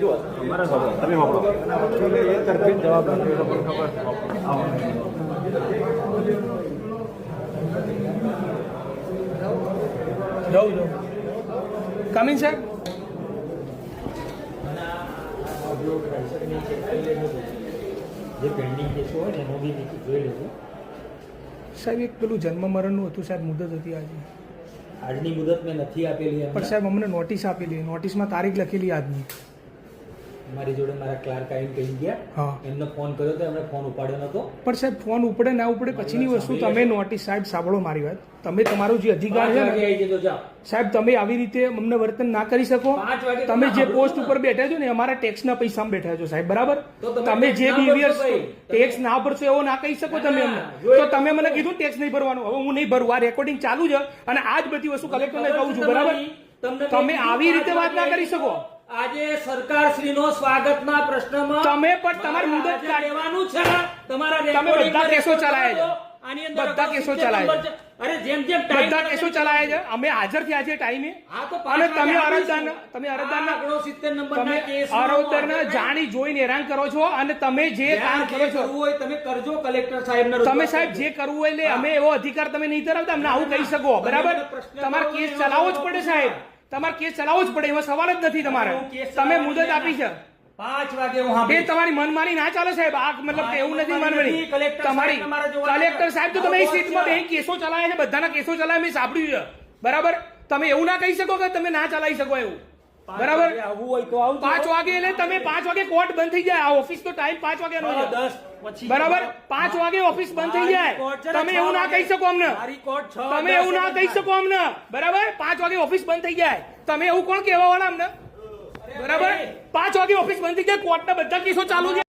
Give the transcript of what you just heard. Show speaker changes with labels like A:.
A: જો તમારે તમે વાપરો વકીલે એ તરફી જવાબ આપ્યો એ લોકોને ખબર
B: જાઉં કમિંગ સાહેબ
C: જે પેન્ડિંગ કેસો હોય ને એનો બી જોઈ લેજો
B: સાહેબ. એક પેલું જન્મ મરણનું હતું સાહેબ, મુદત હતી આજે,
C: આજની મુદત મેં નથી આપેલી
B: પણ સાહેબ અમને નોટિસ આપેલી, નોટિસમાં તારીખ લખેલી આજની.
C: મારી જોડે મારા ક્લાર્ક આવીને કહી ગયા,
B: હા,
C: એમને ફોન કર્યો તો એમણે ફોન ઉપાડ્યો નતો.
B: પણ સાહેબ ફોન ઉપડે ના ઉપડે પછીની વસ્તુ. તમે નોટિસ સાહેબ સાંભળો મારી વાત, તમે તમારું જે અધિકાર છે ને સાહેબ, તમે આવી રીતે અમને વર્તન ના કરી શકો. તમે જે પોસ્ટ ઉપર બેઠા છો ને અમારા ટેક્સના પૈસામાં બેઠા છો સાહેબ, બરાબર? તમે જે બિહેવિયર ટેક્સ ના ભરશો એવો ના કહી શકો તમે અમને. તો તમે મને કીધું ટેક્સ નહીં ભરવાનું, હવે હું નહીં ભરું. આ રેકોર્ડિંગ ચાલુ છે અને આ જ બધી વસ્તુ કલેક્ટરને કહું છું, બરાબર? તમે આવી રીતે વાત ના કરી શકો.
C: આજે સરકાર શ્રીનો સ્વાગતના પ્રશ્નમાં
B: તમે પણ તમારી મુદત
C: લેવાનું છે. તમારા
B: તમે બધા કેસો ચલાયા છે,
C: આની અંદર
B: બધા કેસો ચલાયા છે.
C: અરે જેમ જેમ
B: બધા કેસો ચલાયા છે. અમે હાજર થયા છે ટાઈમે. અને તમે અરજદારને જાણી જોઈને હેરાન કરો છો અને તમે જે કામ કરો છો
C: તમે કરજો. કલેક્ટર સાહેબ
B: તમે સાહેબ જે કરવું હોય એટલે અમે એવો અધિકાર તમે નહીં ધરાવતા, અમને આવું કહી શકો, બરાબર? તમારે કેસ ચલાવવો જ પડે સાહેબ, તમારે કેસ ચલાવવો જ પડે, એમાં સવાલ જ નથી. તમારે તમે મુદત આપી છે
C: 5 વાગે
B: એ તમારી મનમાની ના ચાલે સાહેબ. આ મતલબ કે એવું નથી મનમાની તમારી. કલેક્ટર સાહેબ તો તમે એ સીટમાં બે કેસો ચલાયા છે, બધાના કેસો ચલાયા મેં સાંભળ્યું છે, બરાબર? તમે એવું ના કહી શકો કે તમે ના ચલાવી શકો એવું, બરાબર? 5 વાગે એટલે તમે 5 વાગે કોર્ટ બંધ થઈ જાય. આ ઓફિસ તો ટાઈમ 5 વાગ્યાનો છે, બરાબર? 5 વાગે ઓફિસ બંધ થઈ જાય. તમે એવું ના કહી શકો અમને, તમે એવું ના કહી શકો અમને, બરાબર? 5 વાગે ઓફિસ બંધ થઈ જાય. તમે એવું કોણ કહેવા વાળા અમને, બરાબર? 5 વાગે ઓફિસ બંધ થઈ જાય, કોર્ટના બધા કેસો ચાલુ છે.